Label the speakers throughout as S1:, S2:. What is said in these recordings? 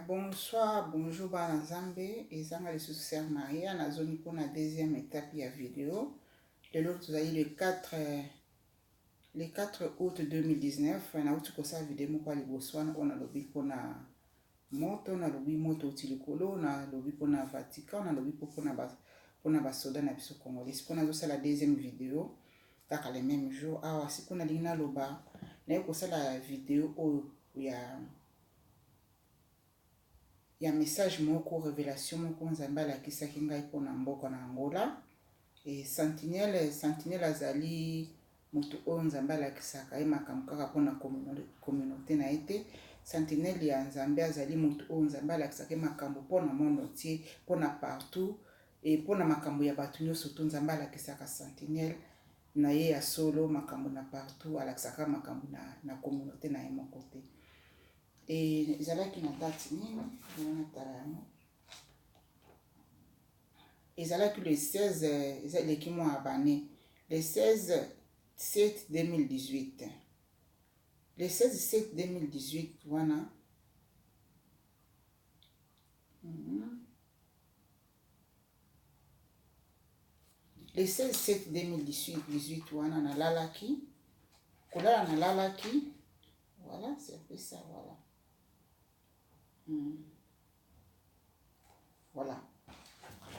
S1: Bonsoir, bonjour bana Nzambe, ezanga les sœurs Maria, na zone pour la deuxième étape de la vidéo. De l'autre, vous avez le 4 août 2019, na outu kosa vidéo kwa liboswana, on a lobby pour na moto, on a lobby moto utilikolo, na lobby pour na Vatican, on a lobby pour na basoda na biso congolais. Si on a aussi la deuxième vidéo, kaka le même jour, si on a lina loba, na kosa la vidéo où il y a un message moko révélation moko nzambe alakisaki ngai mpona mboka na Angola et sentinelle azali moto oyo nzambe alakisaka ye makambo kaka mpona communauté na ye te. Sentinelle ya nzambe azali moto oyo nzambe alakisaka ye makambo mpona monde entier, mpona partout et mpona makambo ya bato nyonso to nzambe alakisaka sentinelle na ye ya solo makambo na partout, alakisaka makambo na communauté na ye moko te. Et ezalaki na date nini na talano ezalaki le 16 ezalaki mois abane le 16 7 2018 le 16 7 2018 wana le 16 7 2018 wana nalalaki kolala nalalaki voilà c'est un peu ça voilà. Voilà.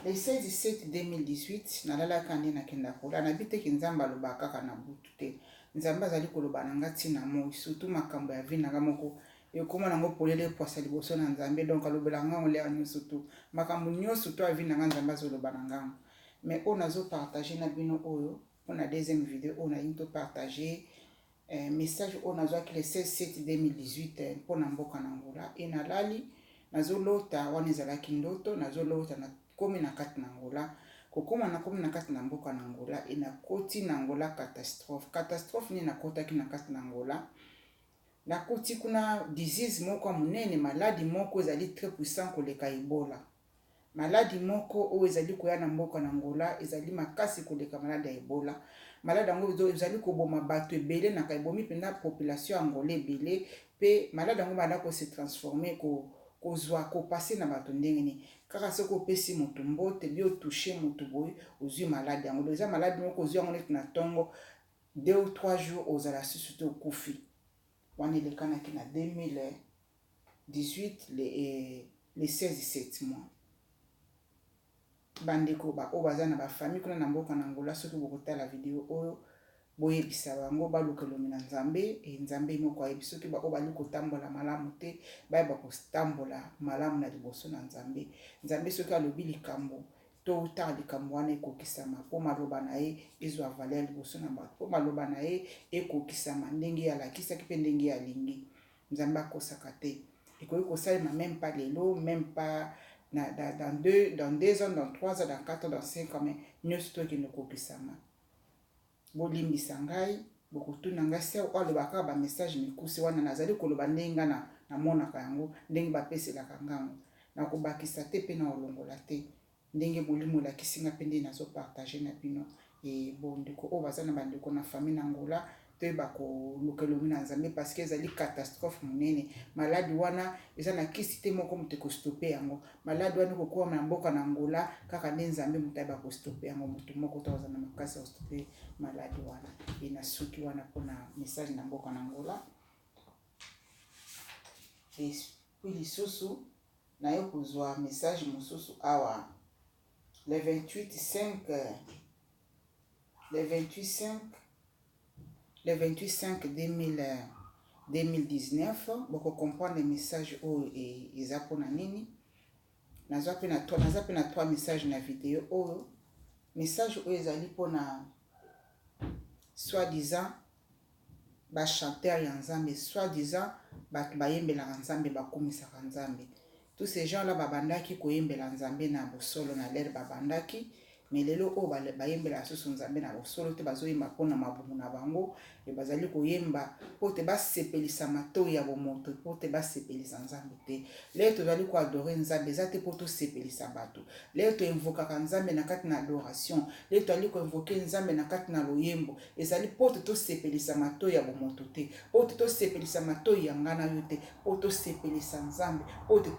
S1: Le 16 7 2018 nalalaka nde nakenda kola na biteki nzambe aloba kaka na butu te. Nzambe azali koloba na nga ntina moi surtout makambo ya vie nanga moko ekoma nango polele poasa liboso na nzambe donc alobela nga olea nyonso tu makambo nyonso to ya vie nanga nzambe azoloba na ngango. Mais oyo nazopartage na bino oyo mpona deuxième vidéo oyo nayi topartage message oyo nazwaki le 16 7 2018 mpona mboka na Angola e nalali nazolota wana ezalaki ndoto nazolota na komi na kati na Angola kokoma na komi na kati na mboka na Angola e nakoti na Angola catastrophe nini nakotaki na kati na Angola nakoti kuna disease moko monene maladi moko ezali très puissant koleka Ebola maladi moko oyo ezali koya na mboka na Angola ezali makasi koleka maladi ya Ebola maladi yango ezali koboma bato ebele na ebomi mpena population angolais ebele pe maladi yango banda ko se transformer kozwa kopase na bato ndenge nini kaka soki opesi moto mbote bi otouche moto boye ozwi maladi yango eza maladi moko ozwi yango neti na ntongo 2 ou 3 jours ozala susu te okufi wana elekanaki na 2018 le 16 7 mois. Bandeko oyo baza na bafamille kuna na mboka na Angola soki bokotala video oyo boyebisa bango balukelomi na nzambe e nzambe moko ayebi soki oyo bali kotambola malamu te bayeba kotambola malamu na liboso na nzambe. Nzambe soki alobi likambo to utala likambo wana ekokisama mpo maloba na ye ezwa valeur liboso na bato mpo maloba na ye ekokisama ndenge alakisaki mpe ndenge alingi nzambe akosaka te ekoki kosalema même pas lelo même pas dans 2 ans, dans 3 ans, dans 4 ans, dans 5 ans, mais nyonso tokende kokisama bolimbisa ngai bokotuna ngai se oyo alobaka bamessage mikusi wana nazali koloba ndenge nga namonaka yango ndenge bapeselaka ngango nakobakisa te mpe na olongola te ndenge molimo elakisi nga mpe nde nazopartage na bino e bondeko oyo baza na bandeko na famille na Angola toyeba kolukelomi na nzambe parce que ezali catastrophe monene maladi wana eza na kisi te moko moto ekostope yango maladi wana ekokoma na mboka na Angola kaka nde nzambe moto ayeba kostope yango moto moko to aza na makasi ya kostope maladi wana e na suki wana mpona message na mboka na Angola e puis lisusu naye kozwa message mosusu awa le 28 5 2019 boko comprendre message oyo eza mpona nini naza pe na 3 message na video oyo message oyo ezali mpona soi-disant bachanteur ya nzambe soi-disant bato bayembelaka nzambe bakomisaka nzambe tous ces gens là babandaki koyembela nzambe na bosolo na lere babandaki mais lelo o bayembela susu nzambe na bosolo te bazoyemba mpona mabumu na bango e bazali koyemba po te basepelisa matoi ya bomoto po te basepelisa nzambe te. Lelo tozali koadore nzambe eza te po tosepelisa bato. Lelo toinvokaka nzambe na kati na adoration. Lelo tozali koinvoke nzambe na kati na loyembo ezali po te tosepelisa matoi ya bomoto te, po te tosepelisa matoi ya ngana yo te, po tosepelisa nzambe, po te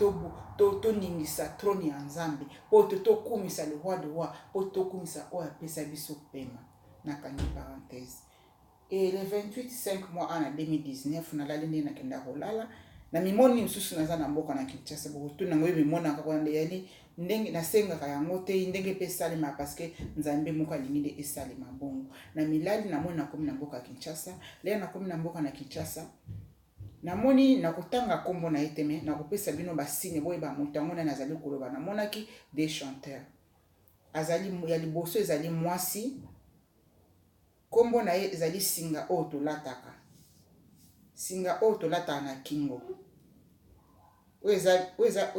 S1: toningisa troni ya nzambe, po te tokumisa le roi de roi, po te tokumisa oyo apesa biso pema. Nakangi parenthèse. Et le 28/5 mois en 2019 nalali nde nakenda kolala na mimoni msusu naza na mboka na Kinshasa bokutu nango mimona kakona yali ndenge nasengaka yango te ndenge pe salima parce que nzambe moko alingi nde esalema bongo na milali namoni nakomi na mboka ya Kinshasa. Leo nakomi na mboka na Kinshasa namoni nakotanga kombo na eteme nakopesa bino basigne boyeba moto yango nani azali koloba. Namonaki des chanteurs azali ya liboso ezali mwasi kombo na ye ezali singa oyo tolataka, singa oyo tolataka na kingo oyo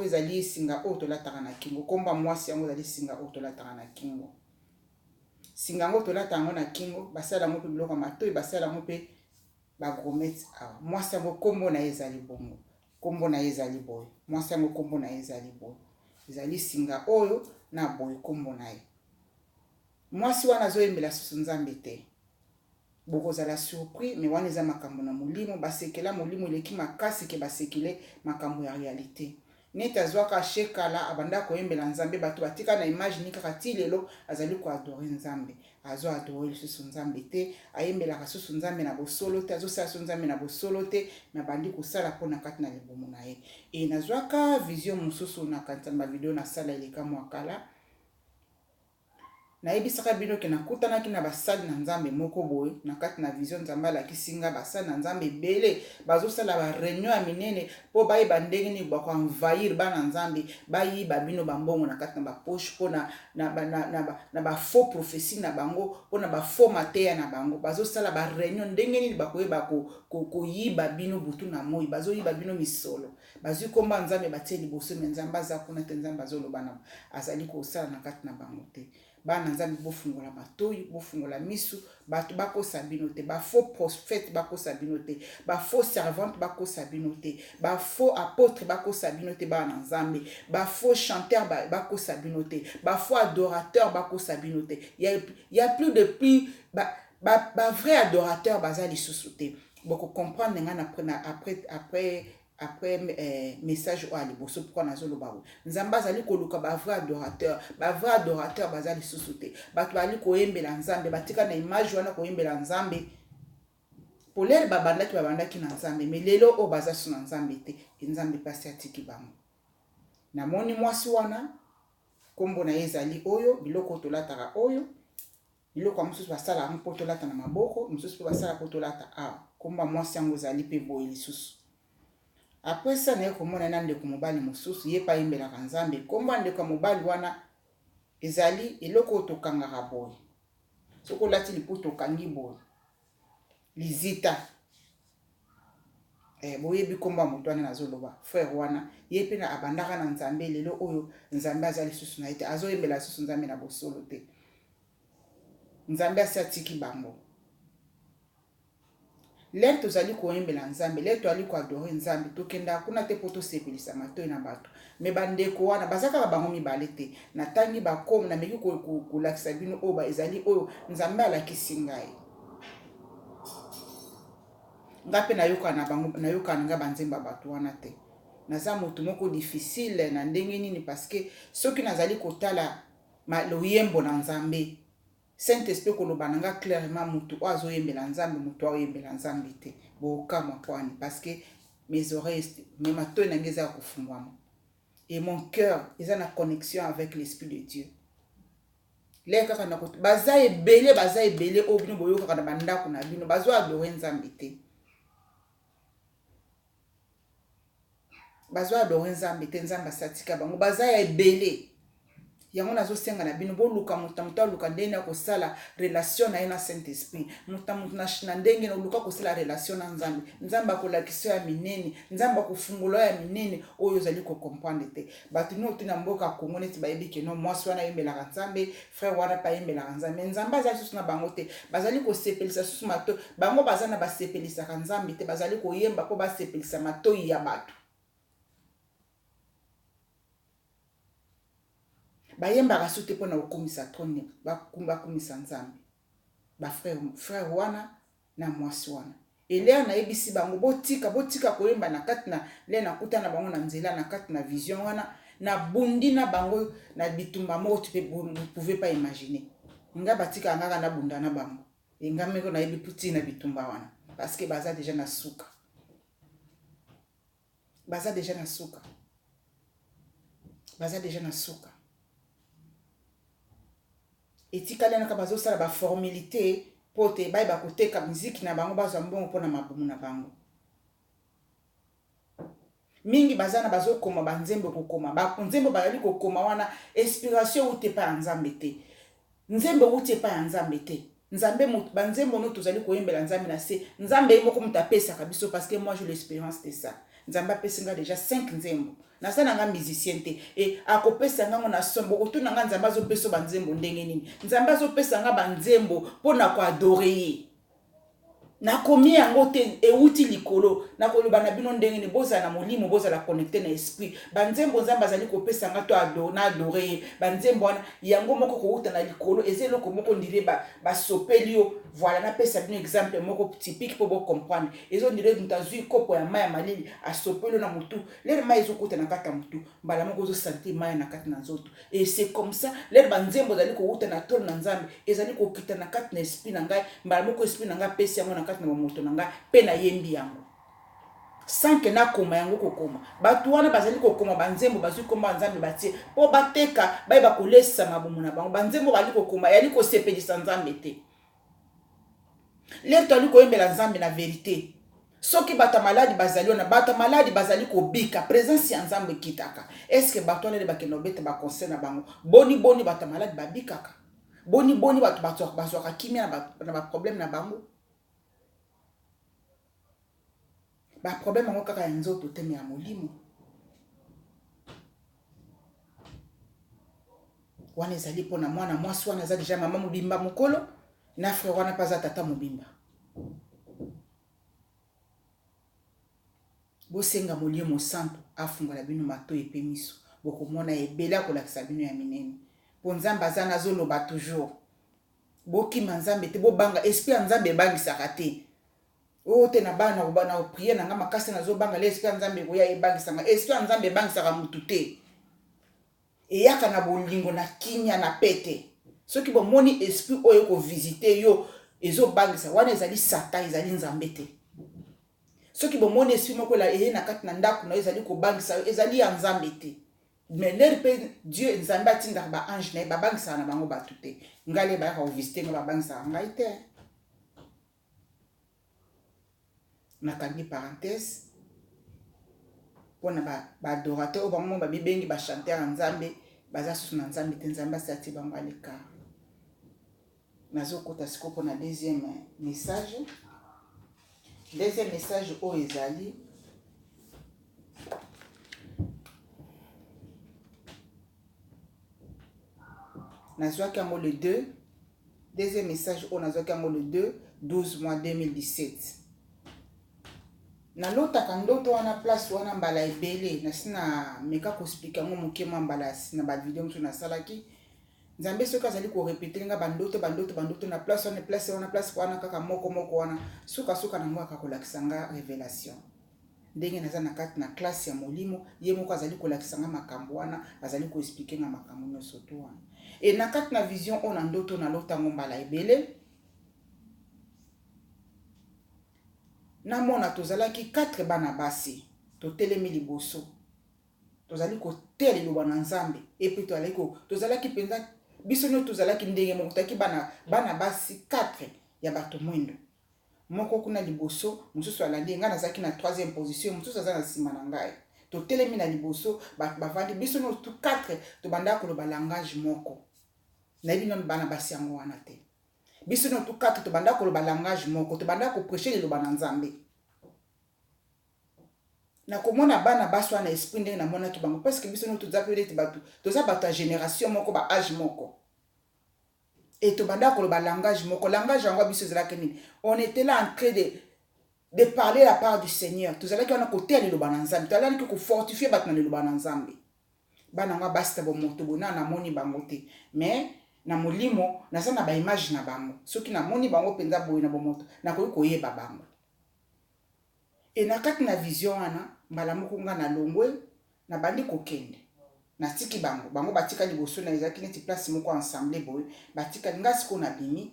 S1: ezali singa oyo tolataka na kingo. Komba mwasi yango ezali singa oyo tolataka na kingo. Singa yango tolata yango na kingo basala yango mpe biloko matoi basala yango mpe bagromete awa. Mwasi yango kombo na ye ezali bongo, kombo na ye ezali boye. Mwasi yango kombo na ye ezali boye, ezali singa oyo na boye kombo na ye. Mwasi wana azoyembela susu nzambe te. Bokozala surpris mais wana eza makambo na molimo basekela molimo eleki makasi ke basekele makambo ya réalité. Neti azwaka shekala abanda koyembela nzambe bato batika na imagine kaka ti lelo azali koadore nzambe, azoadore lisusu nzambe te, ayembelaka susu nzambe na bosolo te, azosala susu nzambe na bosolo te, me abandi kosala mpona kati na libumu na ye. E nazwaka vision mosusu na kati ya bavideo nasala eleka mwa kala nayebisaka bino ke nakutanaki na basali na nzambe moko boye na kati na vision nzambe alakisi nga basali na nzambe ebele bazosala ba réunion ya minene mpo bayeba ndenge nini bakoenvahir bana nzambe bayiba bino bambongo na kati na bapoche mpo na bafaux prophétie na bango mpo na bafaux mateya na bango. Bazosala ba réunion ndenge nini bakoyeba koyiba bino butu na moi, bazoyiba bino misolo, bazwi komba nzambe batie liboso me nzambe aza kuna te, nzambe azoloba na azali kosala na kati na bango te. Bana nzambe bofungola matoi, bofungola misu, bato bakosa bino te, ba faux prophète bakosa bino te, ba faux servante bakosa bino te, ba faux apôtre bakosa bino te bana nzambe, ba faux chanteur bakosa bino te, ba faux adorateur bakosa bino te. Il y a plus de plus ba vrai adorateur bazali lisusu te. Boko comprendre ngana après message ou aliboso pourquoi nazolo bawo nzamba azali koluka ba vrai adorateur bazali susute bato bali koyembela nzambe batika na image wana koyembela nzambe polele babandaki na nzambe mais lelo o baza su na nzambe te nzambe pasi atiki bango. Namoni mwasi wana kombo na ezali oyo biloko tolataka oyo biloko mosusu basala mpo tolata na maboko mosusu basala mpo tolata komba mwasi yango ezali pe boye lisusu. Après ça naye komona na ndeko mobali mosusu ye pa yembelaka nzambe komba ndeko mobali wana ezali eloko tokangaka boye soko lati liputa okangi boye lizita boyebi komba moto wana nazoloba frère wana ye pe na abandaka na nzambe lelo oyo nzambe azali lisusu na ye te azoyembela lisusu nzambe na bosolo te, nzambe asi atiki bango. Lelo tozali koyembela nzambe lelo toali koadore nzambe tokenda kuna te po tosepelisa matoi na bato me bandeko wana bazaka bango mibale te natangi bakomo na meki kolakisa bino oyo ezali oyo nzambe alakisi ngai nga pe nayokana bango nayokana nga banzemba bato wana te naza moto moko difficile na ndenge nini parce que soki nazali kotala loyembo na nzambe Saint-Esprit koloba nanga clairement mutu ozo yembela nzambe mutu oyembela nzambe te bokamwa kwani parce que mes oreilles mes matoi na ngeza kufungwama et mon cœur est en connexion avec l'esprit de Dieu. Les kaka na koto baza ebele o bino boyo kaka na bandako na bino bazo adorer nzambe te, bazo adorer nzambe te, nzambe satika bango baza ebele yango nazosenga na bino boluka muta luka ndenge na kosala relation na ye na Saint-Esprit muta na ndenge na luka kosala relation na Nzambe Nzambe akolakisa ya minene Nzambe akofungula ya minene oyo ozali ko comprendre te bato no tina mboka Kongo neti bayebi ke no mwasi wana yembelaka Nzambe frère wana pa yembelaka Nzambe Nzambe azali susu na bango te bazali kosepelisa susu mato bango bazana basepelisaka Nzambe te bazali koyemba po basepelisa matoi ya bato bayembaka su te mpona kokumisa trone bakumisa Nzambe frère wana na mwasi wana elea nayebisi bango botika koyemba na kati na le nakuta na bango na nzela na kati na vision wana na bundi na bango na bitumba moko tu pouvez pas imaginer nga batika ngaka na bunda na bango nga meko nayebi puti na bitumba wana parce que baza déjà na suka baza déjà na suka etikali na kabazo sala ba formalité pote bai ba koteka musique na bango bazwa mbongo pona mabumu na bango mingi bazana bazokoma banzembe kokoma bakunzembe bazali kokoma wana inspiration ute pa Nzambe te nzembe ute pa Nzambe te Nzambe banzembe no tozali koyembela Nzambe na se Nzambe moko mutapesa kabiso parce que moi j'ai l'expérience de ça Nzambe apesinga déjà 5 nzembo nasana nga musicien te et akopesa nga na sombo kotuna nga Nzambe azopesa banzembo ndenge nini Nzambe azopesa nga banzembo pona ko adorer nakomi yango te euti likolo nakoloba na bino ndenge ni bozala na molimo bozala connecté na esprit banzembo Nzambe azali kopesa nga to adorer banzembo wana yango moko kouta na likolo ezelo ko moko ndire ba sopeli yo voilà na pesa bino exemple moko typique pour bo comprendre ezo ndire mutazui kopo ya maya malili asopelo na mutu le mai ezo kota na kata mutu mbala moko zo sentir maya na kata na nzoto et c'est comme ça le banzembo zali kouta na tolo na Nzambe ezali ko kita na kata na esprit na ngai mbala moko esprit na ngai pesa yango na kata na moto na ngai pe na yembi yango sanke na koma yango kokoma bato wana bazali kokoma banzembo bazwi komba Nzambe batie po bateka bai bakolesa mabumu na bango banzembo bali kokoma yali kosepelisa Nzambe te leto ali koyembela Nzambe na vérité soki bata maladi bazali wana bata maladi bazali kobika présence ya Nzambe kitaka est-ce que bato wana bakenda obeta ba conseil na bango boni bata maladi babikaka boni bato bazwaka kimia na ba problème na bango ba problème yango kaka ya nzoto te me ya molimo wana ezali mpona mwana mwasi wana aza deja mama mobimba mokolo na frère wana paza tata mobimba bosenga molimo santo afungola bino mato epe miso bokomona ebele akolakisa bino ya minene po Nzambe aza nazoloba toujours bokima Nzambe te bobanga esprit ya Nzambe ebangisaka te o te na bana na prier na nga makasi nazobanga le esprit ya Nzambe koya ebangisanga esprit ya Nzambe ebangisaka mutu te eyaka na bolingo na kinya na pete soki bomoni esprit oyo ko visiter yo ezobangisa wana ezali Satan ezali Nzambe te soki bomoni esprit moko la eye na kati na ndako na ezali ko bangisa ezali ya Nzambe te mais leur pe Dieu Nzambe atinda ba ange na ba bangisa na bango batu te ngale ba ka visiter nga ba bangisa ngai te nakangi parenthèse pona ba adorateur bango ba bibengi ba chanteur Nzambe baza susu na Nzambe te Nzambe asati bango aleka nazokota siko pona deuxième message o ezali nazwaki yango le 2 deuxième message o nazwaki yango le 12 mois 2017 na lotaka ndoto wana place wana mbala ebele na sina meka ko expliquer ngo mokema mbala na ba video mso na salaki Nzambe soka azali ko répéter nga bandoto na place wana kaka moko wana suka na ngwa kakolakisa nga révélation ndenge naza na kati na classe ya molimo ye moko azali kolakisa nga makambo wana azali ko expliquer nga makambo nyonso to wana et na kati na vision ona ndoto na lotango mbala ebele na mona tozalaki 4 bana basi totelemi liboso tozali ko tele liloba na Nzambe et puis tozalaki penza biso nyo tozalaki ndenge moko taki bana basi 4 ya bato mwindo moko kuna liboso mususu alandi nga nazaki na 3e position mususu aza na sima na ngai totelemi na liboso bavandi biso no tout 4 tobanda koloba langage moko nayebi non bana basi yango wana te biso no tout 4 tobanda koloba langage moko tobanda koprêcher liloba na Nzambe na komona bana basi wana esprit ndenge namonaki bango parce que biso no toza pe ete bato toza bato ya génération moko ba âge moko et tobanda koloba langage moko langage yango biso ezalaki nini on était là en train de parler la part du Seigneur tozalaki wana koteya liloba na Nzambe tozalaki kofortifier bato na liloba na Nzambe bana nga basi ta bomoto bona namoni bango te mais na molimo naza na ba image na bango soki namoni bango penza boye na bomoto nakoki koyeba bango et na kati na vision wana mbala moko nga na longwe na bandi kokende na tiki bango batika liboso na ezaki neti place moko ensemble boye batika ngasi ko na bimi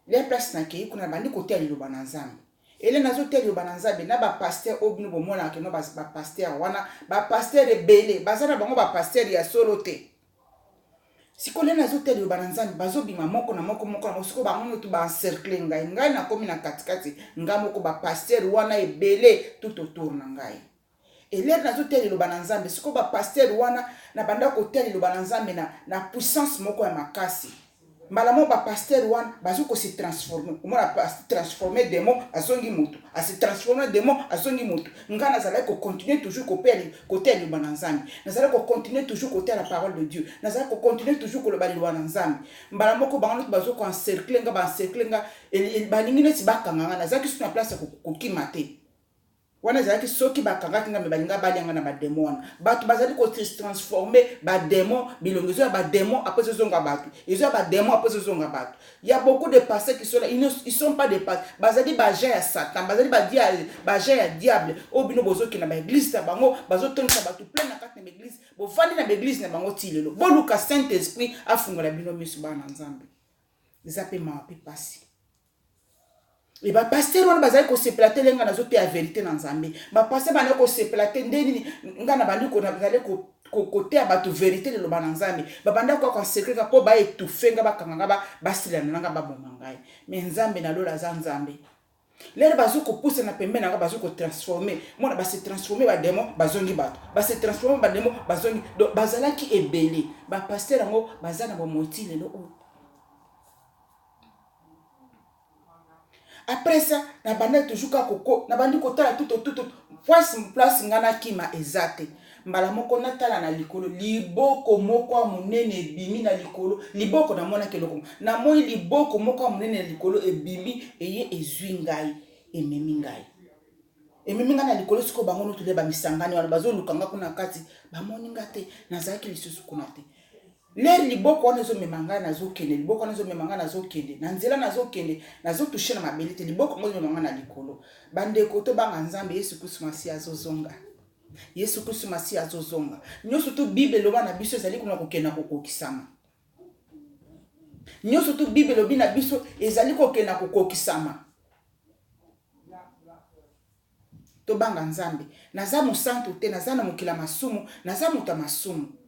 S1: les place na kei kuna bandi koteya liloba na Nzambe ele nazo teya liloba na Nzambe na ba pasteur obino bomona ke no ba pasteur wana ba pasteur rebelle bazana bango ba pasteur ya solo te sikole nazo teya liloba na Nzambe bazo bima moko na moko siko bango to ba encercler ngai na komi na katikati nga moko ba pasteur wana ebele tout autour na ngai elere nazo teya liloba na Nzambe siko ba pasteur wana na banda ko teya liloba na Nzambe na puissance moko ya makasi mbala mo ba pasteur wana bazo ko se transformer omona transformer démon azongi mutu a se transformer démon azongi mutu nga nazala ko continuer toujours ko peli côté ya liloba na Nzambe nazala ko continuer toujours côté la parole de Dieu nazala ko continuer toujours ko loba liloba na Nzambe mbala moko bango bazo ko encercler nga balingi neti bakanga nga nazaki sur na place ko kimate wana zaki soki bakangaki nga me balinga balianga na ba démon wana bato bazali ko transformer ba démon bilongizo ya ba démon après ce zonga bato ils ont ba démon après ce zonga bato il y a beaucoup de pasteurs qui sont là ils sont pas des pasteurs bazali ba ja ya satan bazali ba ja ya diable obino bozo ki na ba église ta bango bazo tonka bato plein na kati na église bo fandi na église na bango tilelo bo luka Saint Esprit afungola bino misu bana Nzambe zape ma pe passer et ba pasteur wana bazali ko se plater lenga nazo te ya vérité na Nzambe ba pasteur bana ko se plater ndeni nga na bandi ko na bazali ko côté ya bato vérité le ba na Nzambe ba banda ko ko secret ka po ba étouffer nga ba kanga ba basila na nga ba bomba ngai mais Nzambe na lola za Nzambe lele bazo ko pousser na pembe na nga bazo ko transformer mona ba se transformer ba démon bazongi bato ba se transformer ba démon bazongi donc bazala ki ebele ba pasteur ngo bazana bo moti lelo après ça na banda toujours ka koko na bandi kotala tout place ngana kima ezate mbala moko natala na likolo liboko moko munene bimi na likolo liboko na mona keloko na moi liboko moko munene na likolo ebimi eye ezwi ngai ememi ngai na likolo siko bango no tule ba misangani wana bazo lukanga kuna kati ba moni ngate nazaki lisusu kuna te l'air liboko wana zo memanga na zo kende liboko wana zo memanga na zo kende na nzela na zo kende na zo toucher na mabelite liboko ngo memanga na likolo bande koto banga Nzambe Yesu Kristo masi azozonga Yesu Kristo masi azozonga nyoso tu Bible loba na biso ezali kuna kokena kokokisama nyoso tu Bible lobi na biso ezali kokena kokokisama to banga Nzambe naza musantu te naza na mukila masumu naza muta masumu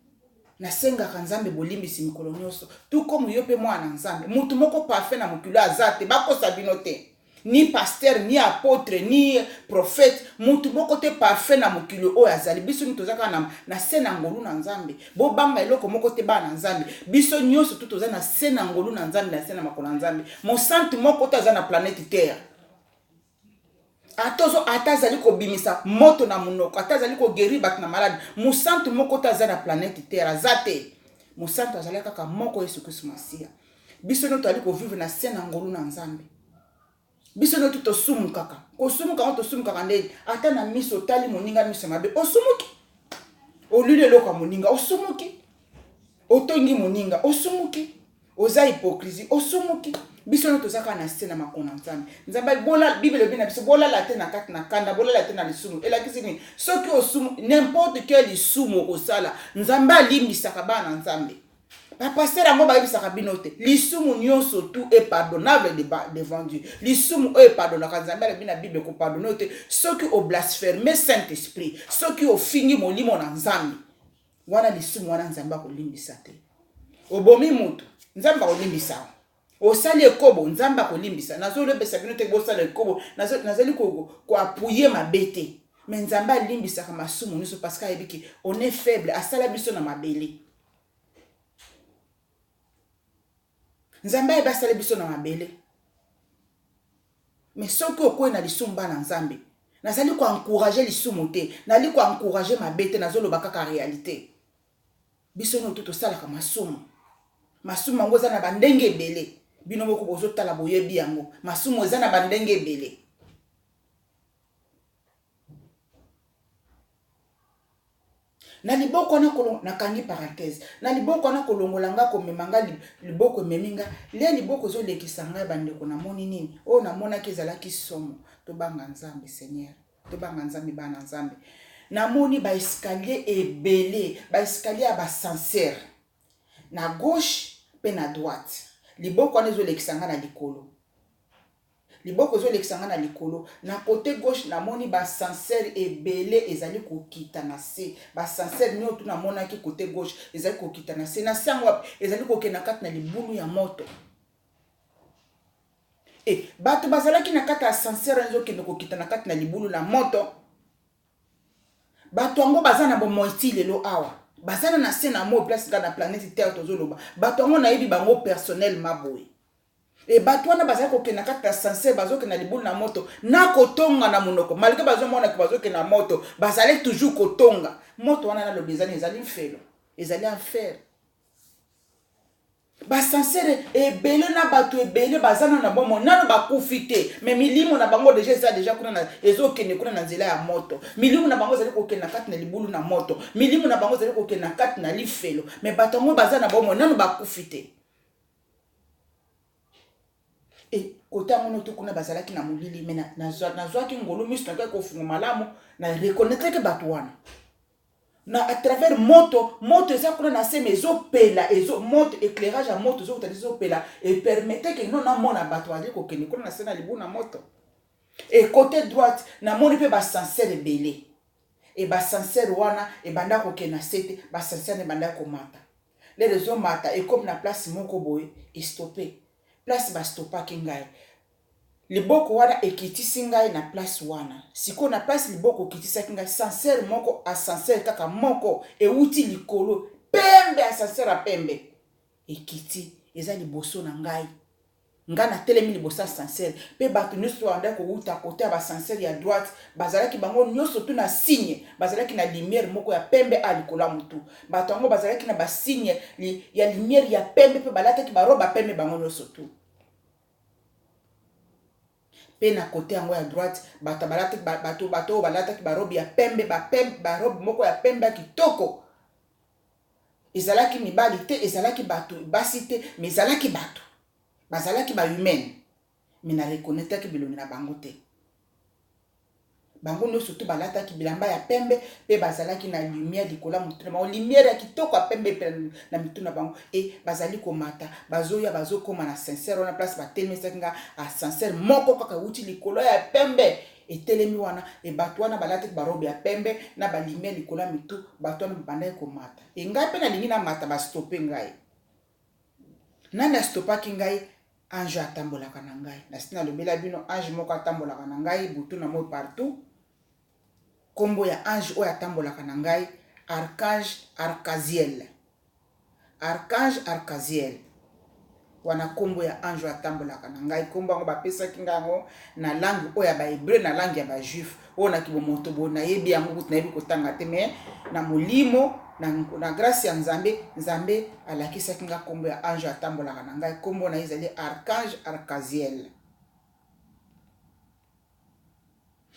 S1: nasenga Nzambe bolimbisi mikolo nyonso tout comme yo pe mwana Nzambe mutu moko parfait na mokilo azate bakosa bino te ni pasteur ni apôtre ni prophète mutu moko te parfait na mokilo oyo azali biso ni tozaka na sena ngolu na Nzambe bo banga eloko moko te ba na Nzambe biso nyonso tout toza na sena ngolu na Nzambe na sena makolo na Nzambe mon santu moko te aza na planète terre atozo atazali ko bimisa moto na munoko atazali ko guérir bato na malade musantu moko taza na planète terre azate musantu azali kaka moko Yesu Kristo Masia biso no tali ko vivre na sena ngolu na Nzambe biso no to sumu kaka ko sumu kaka to sumu kaka ndeni ata na miso tali moninga miso mabe osumuki olule loka moninga osumuki otongi moninga osumuki oza hypocrisie osumuki biso no tozaka na sena makona Nzambe bola Bible bina biso bola la te na kati na kanda bola la te na lisumu elakisi ni soki osumu n'importe quel lisumu osala Nzambe alimbisaka bana Nzambe ba pasteur ango ba bisaka bino te lisumu nyonso tout est pardonnable devant Dieu lisumu est pardonnable Nzambe bina Bible ko pardonner te soki o blasphémer Saint-Esprit soki o fingi molimo na Nzambe wana lisumu wana Nzambe ko limbisa te obomi mutu Nzambe ko limbisa osali ekobo Nzamba ko limbisa nazo lebesa bino te bosala ekobo nazali ko appuyer mabete mais nzambe alimbisaka masumu nyonso parce que ayebi ke on est faible, asala biso na mabele. Nzambe ayebi asala biso na mabele. Mais soki okoyi na lisumu bana nzambe, nazali ko encourager lisumu te, nali ko encourager mabe te, nazoloba kaka réalité. Biso no to salaka masumu. Masumu yango eza na bandenge ebele. Bino moko bozotala boyebi yango. Masumu eza na bandenge ebele. Na liboko na kolongo nakangi parenthèse. Na liboko na kolongola nga komemanga liboko meminga. Le liboko zo lekisa ngai bandeko na moni nini? O na mona ke ezalaki somo. To banga nzambe Seigneur. To banga nzambe bana nzambe. Na moni ba escalier ebele, ba escalier ya ba ascenseur. Na gauche pe na droite. Liboko wana zo lekisa nga na likolo. Liboko zo lekisa nga na likolo. Na côté gauche na moni ba ascenseur ebele ezali kokita na se. Ba ascenseur nyoto na mona ki côté gauche ezali kokita na se. Na sango ezali kokena kati na libulu ya moto. Bato bazalaki na kati ascenseur nzo kende kokita na kati na libulu na moto. Bato yango baza na bomoiti lelo awa. Bazana na se na mo place na planète Terre tozoloba. Bato yango na yebi bango personnel maboye. Bato wana bazali kokenda kati ascenseur bazokenda libulu na moto na kotonga na monoko. Malgré bazomona ke bazokenda na moto, bazali toujours kotonga. Moto wana na lobezani ezali mfelo. Ezali enfer. Basansere ebele na bato ebele bazana na bomo nano bakufite mais milimo na bango déjà kuna na ezokende kuna na nzela ya moto. Milimo na bango zali kokenda kati na libulu na moto. Milimo na bango zali kokenda kati na lifelo mais bato ngo bazana bomo nano bakufite. Kota ngono to kuna bazalaki na mulili mena nazwaki ngolo miso na ko fungo malamu na reconnaître que bato wana. Na à travers moto eza kuna na se mezo pela ezo moto éclairage à moto zo tadizo pela et permettait que non na mona bato ali ko kende kuna na se na libu na moto. Et côté droite na moni pe ba ascenseur ebele. Et ba ascenseur wana e banda ko kena sete ba ascenseur ne banda ko mata. Les raisons mata et comme na place moko boye e stopper. Place ba stoppa kingai. Liboko wana ekitisi ngai na place wana. Siko na place liboko kitisa kingai ascenseur moko ascenseur kaka moko euti likolo pembe ascenseur a pembe. Ekiti eza liboso na ngai. Nga na telemi liboso ascenseur pe bato nyonso wanda ko uta côté ba ascenseur ya droite bazalaki bango nyonso tu na signe bazalaki na lumière moko ya pembe a likolo mutu. Bato ngo bazalaki na ba signe ya lumière ya pembe pe balataki ba robe pembe bango nyonso tu. Pe na côté yango ya droite bato balataki ba robe ya pembe ba robe moko ya pembe kitoko. Ezalaki mibali te ezalaki bato basi te mais ezalaki bato bazalaki ba humaine mais na reconnaître que bilongi na bango te. Bango no surtout balataki bilamba ya pembe pe bazalaki na lumière likola mutu na lumière ya kitoko ya pembe pe na mitu na bango et bazali komata bazoya bazokoma na ascenseur na place batelemisa kinga ascenseur moko kaka uti likolo ya pembe etelemi wana e bato wana balataki barobe ya pembe na ba lumière likola mitu bato wana bandai komata e ngai pe na lingi na mata ba stopper ngai nana stoppaki ngai ange atambolaka na ngai na sina lobela bino ange moko atambolaka na ngai butu na moi partout. Kombo ya ange oyo atambolaka na ngai archange Arcaziel. Archange Arcaziel wana kombo ya ange oyo atambolaka na ngai. Kombo yango bapesaki ngai yango na langue oyo ya ba hébreu na langue ya ba juif oyo na kibomoto bo na yebi yango kutu na yebi kotanga te mais na molimo na grâce ya nzambe alakisaki ngai kombo ya ange atambolaka na ngai. Kombo na ezali archange Arcaziel.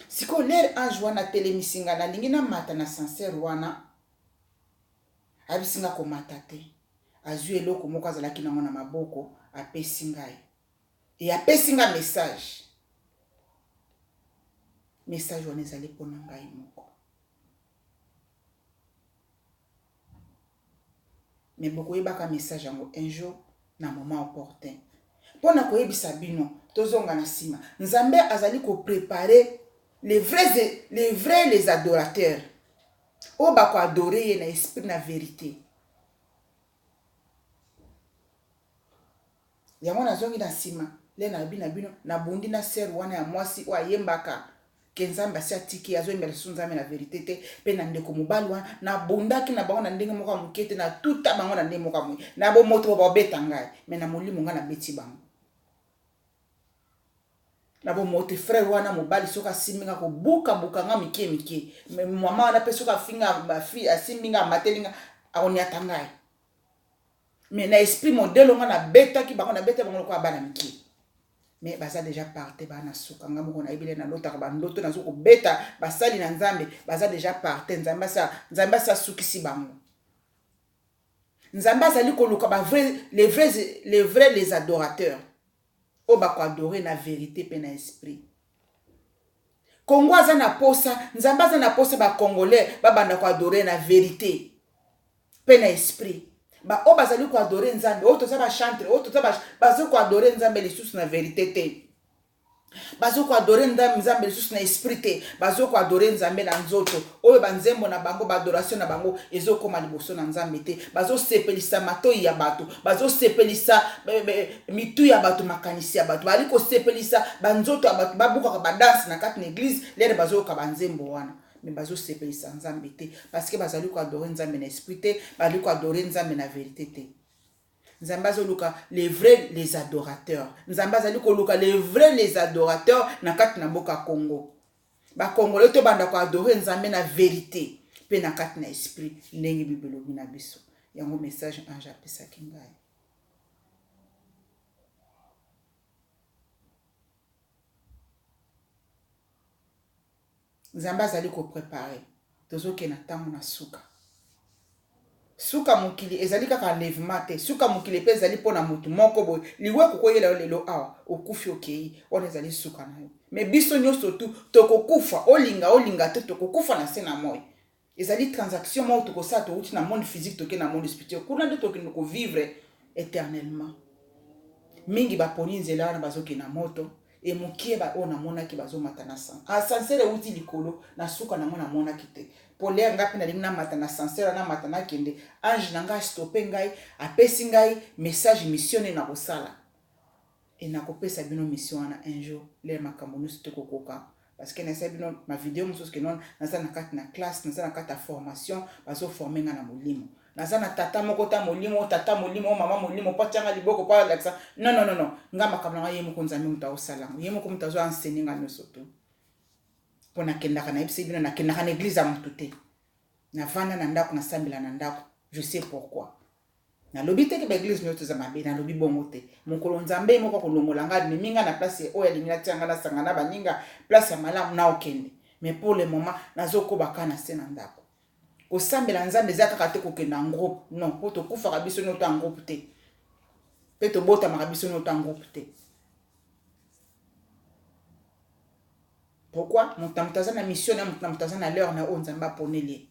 S1: Siko l'air ange wana telemisinga na lingi na mata na ascenseur wana abisinga ko mata te azwi eloko moko azalaki nango na maboko apesi ngai e apesi nga message wana ezali mpona ngai moko mais bokoyebaka message yango un jour na moment opportun mpona koyebisa bino tozonga na nsima nzambe azali koprepare les vrais les adorateurs o bako adorer ye na esprit na vérité. Yango nazongi na nsima le na bino na bundi na ser wana ya mwasi o ayembaka ke nzambe asi atiki azoyembela lisusu nzambe na verité te mpe na ndeko mobali wana nabondaki na bango na ndenge moko ya moke te na tuta bango na ndenge moko ya moke na bomoto bo babeta ngai me na molimo ngai nabeti bango na bomoto frère wana mobali soki asimbi nga kobukabuka nga mike mike mama wana mpe soki asimbi nga amateli nga akoniata ngai me na esprit modele nga nabetaki bango nabeta bango lokola bana mike mais baza déjà parte bana suka nga moko na ibile na lotaka bandoto nazo ko beta basali na nzambe baza déjà parte nzambe sa sukisi bango nzambe azali koluka ba vrai les adorateurs o ba ko adorer na vérité pe na esprit Congo aza na posa nzambe aza na posa ba congolais ba banda ko adorer na vérité pe na esprit ba o bazali ko adorer nzambe o to za ba chanter o to za bazo ko adorer nzambe lisusu na vérité te bazo ko adorer nzambe lisusu na esprit te bazo ko adorer nzambe na nzoto oyo banzembo na bango ba adoration na bango ezokoma liboso na nzambe te bazo sepelisa matoi ya bato bazo sepelisa mitu ya bato makanisi ya bato bali ko sepelisa banzoto ya bato babuka ba danse na kati na église lere bazo ka banzembo wana mais bazo sepelisa nzambe te parce que bazali ko adorer nzambe na esprit te bali ko adorer nzambe na vérité te nzambe azoluka les vrais les adorateurs nzambe azali koluka les vrais les adorateurs na kati na mboka Congo ba congolais to banda ko adorer nzambe na vérité pe na kati na esprit ndenge bibelo bina biso yango message ange apesaki ngai nzambe azali ko préparer tozoke na tango na suka mokili ezali kaka enlèvement te suka mokili pe ezali pona mutu moko boy liwe kokoyela lelo awa okufi okei wana ezali suka na yo mais biso nyonso tu tokokufa olinga te tokokufa na se na moi ezali transaction moko tokosala touti na monde physique toke na monde spirituel kuna nde tokende kovivre éternellement mingi baponi nzela wana bazoke na moto e mokie ba ona monaki bazomata na sang ascenseur euti likolo na suka nango na monaki te pole nga pe na lingi na mata na ascenseur na mata na kende ange na nga stopper ngai apesi ngai message mission na kosala e na kopesa bino mission wana un jour le makambo nyonso tokokoka parce que na sa bino ma vidéo mosusu ke non naza na kati na classe naza na kati ya formation bazo former nga na molimo naza na tata moko ta molimo tata molimo mama molimo pa tianga liboko pa laksa non nga makambo na ye moko nzambe muta osala ye moko muta zo enseigner nga nyonso to pona kendaka na ibisi bino na kendaka na église ya mutu te na vanda na ndako na sambela na ndako je sais pourquoi na lobi te ke ba église nyonso za mabe na lobi bongo te mokolo nzambe moko kolongola nga ni minga na place oyo alingi tianga na sanga na baninga place ya malamu na okende mais pour le moment nazokoba na se na ndako kosambela nzambe eza kaka te kokenda en groupe non po tokufaka biso nyonso en groupe te pe tobotamaka biso nyonso en groupe te pourquoi moto aza na mission na moto aza na l'heure na oyo nzambe aponeli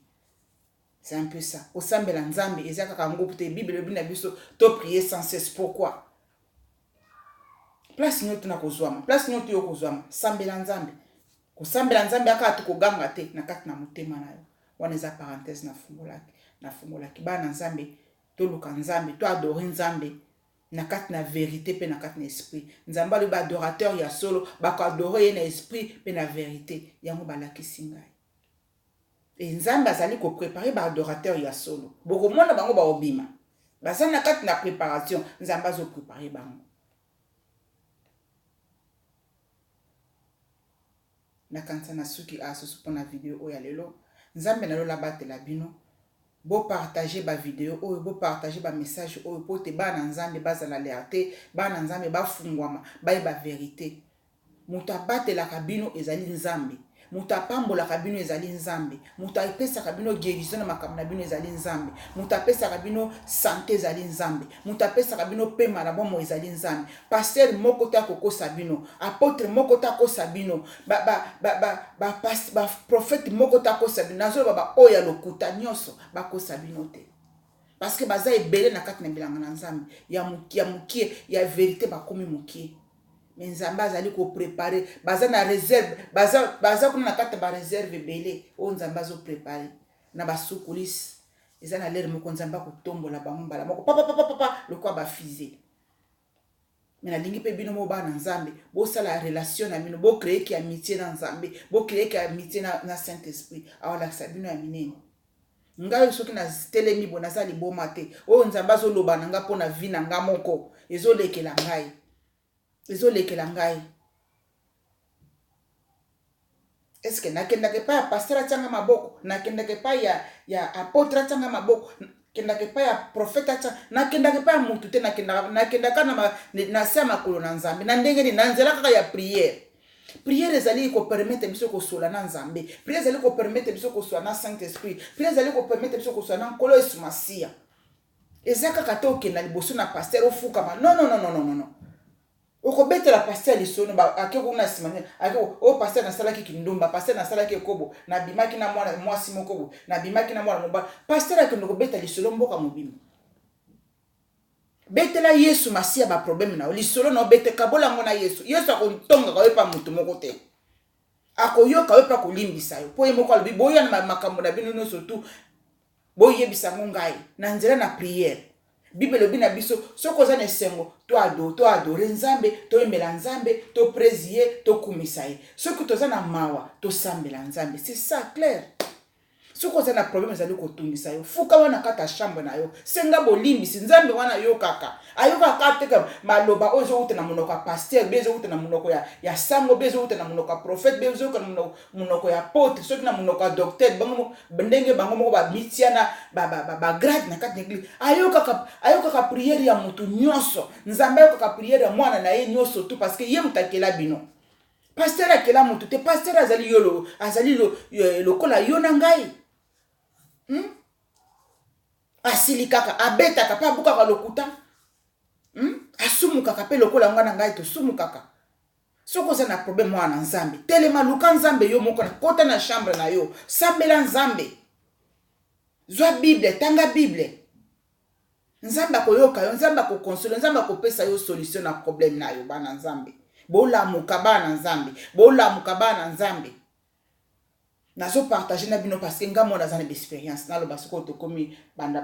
S1: c'est un peu ça kosambela nzambe eza kaka en groupe te bible elobi na biso to prier sans cesse pourquoi place nyonso na kozwama place nyonso yo kozwama sambela nzambe kosambela nzambe aka tukoganga te na kati na motema na yo wana eza parenthèse na fungolaki bana nzambe toluka nzambe to adore nzambe na kati na vérité pe na kati na esprit nzambe alobi adorateur ya solo bako adore ye na esprit pe na vérité yango balakisi ngai e nzambe azali koprépare baadorateur ya solo bokomona bango baobima baza na kati na préparation nzambe azoprépare bango nakanisa na suki asusu mpona video oyo ya lelo nzambe nalola batela bino bopartage ba video oyo bopartage ba message oyo po te bana nzambe bazala leate bana nzambe bafungwama bayeba vérité moto abatelaka bino ezali nzambe moto apambolaka bino ezali nzambe moto apesaka bino guérison na makambo na bino ezali nzambe moto apesaka bino santé ezali nzambe moto apesaka bino pema na bomo ezali nzambe pasteur moko ta kokosa bino apôtre moko ta kosa bino prophète moko ta kosa bino nazo ba oya lokuta nyonso bakosa bino te parce que baza ebele na kati na bilanga na nzambe ya mukie ya vérité bakomi mukie mais nzambe azali ko préparer baza na réserve baza kuna na kati ba réserve belé o nzambe azo préparer na ba soukulisi eza na l'air moko nzambe ko tombola bango mbala moko papa lokwa ba fusée mais nalingi pe bino mo bana nzambe bo sala relation na bino bo créer ki amitié na nzambe bo créer ki amitié na Saint-Esprit awala sa bino ya minene ngai soki na telemi bona za liboma te o nzambe azoloba na nga pona vie na nga moko ezolekela ngai est-ce que nakendake pa ya pasteur atanga maboko nakendake pa ya apôtre atanga maboko nakendake pa ya prophète atanga nakendake pa ya mutu te nakendaka na se ya makolo na nzambe na ndenge nini na nzela kaka ya prière ezali kopermettre biso kosola na nzambe prière ezali kopermettre biso kosola na Saint-Esprit prière ezali kopermettre biso kosola na nkolo Yesu Masiya eza kaka te okenda liboso na pasteur ofukama non okobetela pasteur lisono ake kuna simane ake o pasteur nasalaki kindumba pasteur nasalaki ekobo na bimaki na mwana mwasi moko na bimaki na mwana mobala pasteur akendo kobeta lisolo mboka mobima betela Yesu Masiya ba problème na lisolo na obete kabola ngona Yesu akontonga ka yepa mutu moko te akoyoka yepa kolimbisa yo po ye moko alobi boya na makambo na bino no surtout boyebisa ngai na nzela na prière Bible lobi na biso soko za nesengo to adorer nzambe to emela nzambe to présier to kumisa ye soko to za na mawa to sambela nzambe c'est ça clair soko za na problème ezali kotungisa yo fuka wana kata chambre na yo senga bolimbisi nzambe wana yo kaka ayoka kateka maloba ozo uta na monoko ya pasteur bezo uta na monoko ya sango bezo uta na monoko ya prophète bezo uta na monoko ya apôtre soki na monoko ya docteur bango ndenge bango moko ba mitiana ba grade na kati église ayoka prière ya mutu nyonso nzambe ayoka prière ya mwana na ye nyonso tout parce que ye mutakela bino pasteur akela mutu te pasteur azali lokola yo na ngai asili kaka abetaka pa bukaka lokuta asumukaka pe lokola ngana ngai to sumukaka soko za na problème wana nzambe telema luka nzambe yo moko na kota na chambre na yo sambela nzambe zwa bible tanga bible nzambe akoyoka yo nzambe akokonsole nzambe akopesa yo solution na problème na yo bana nzambe bolamuka bana nzambe nazo partager na bino parce que nga mona za na expérience na lo basoko to komi banda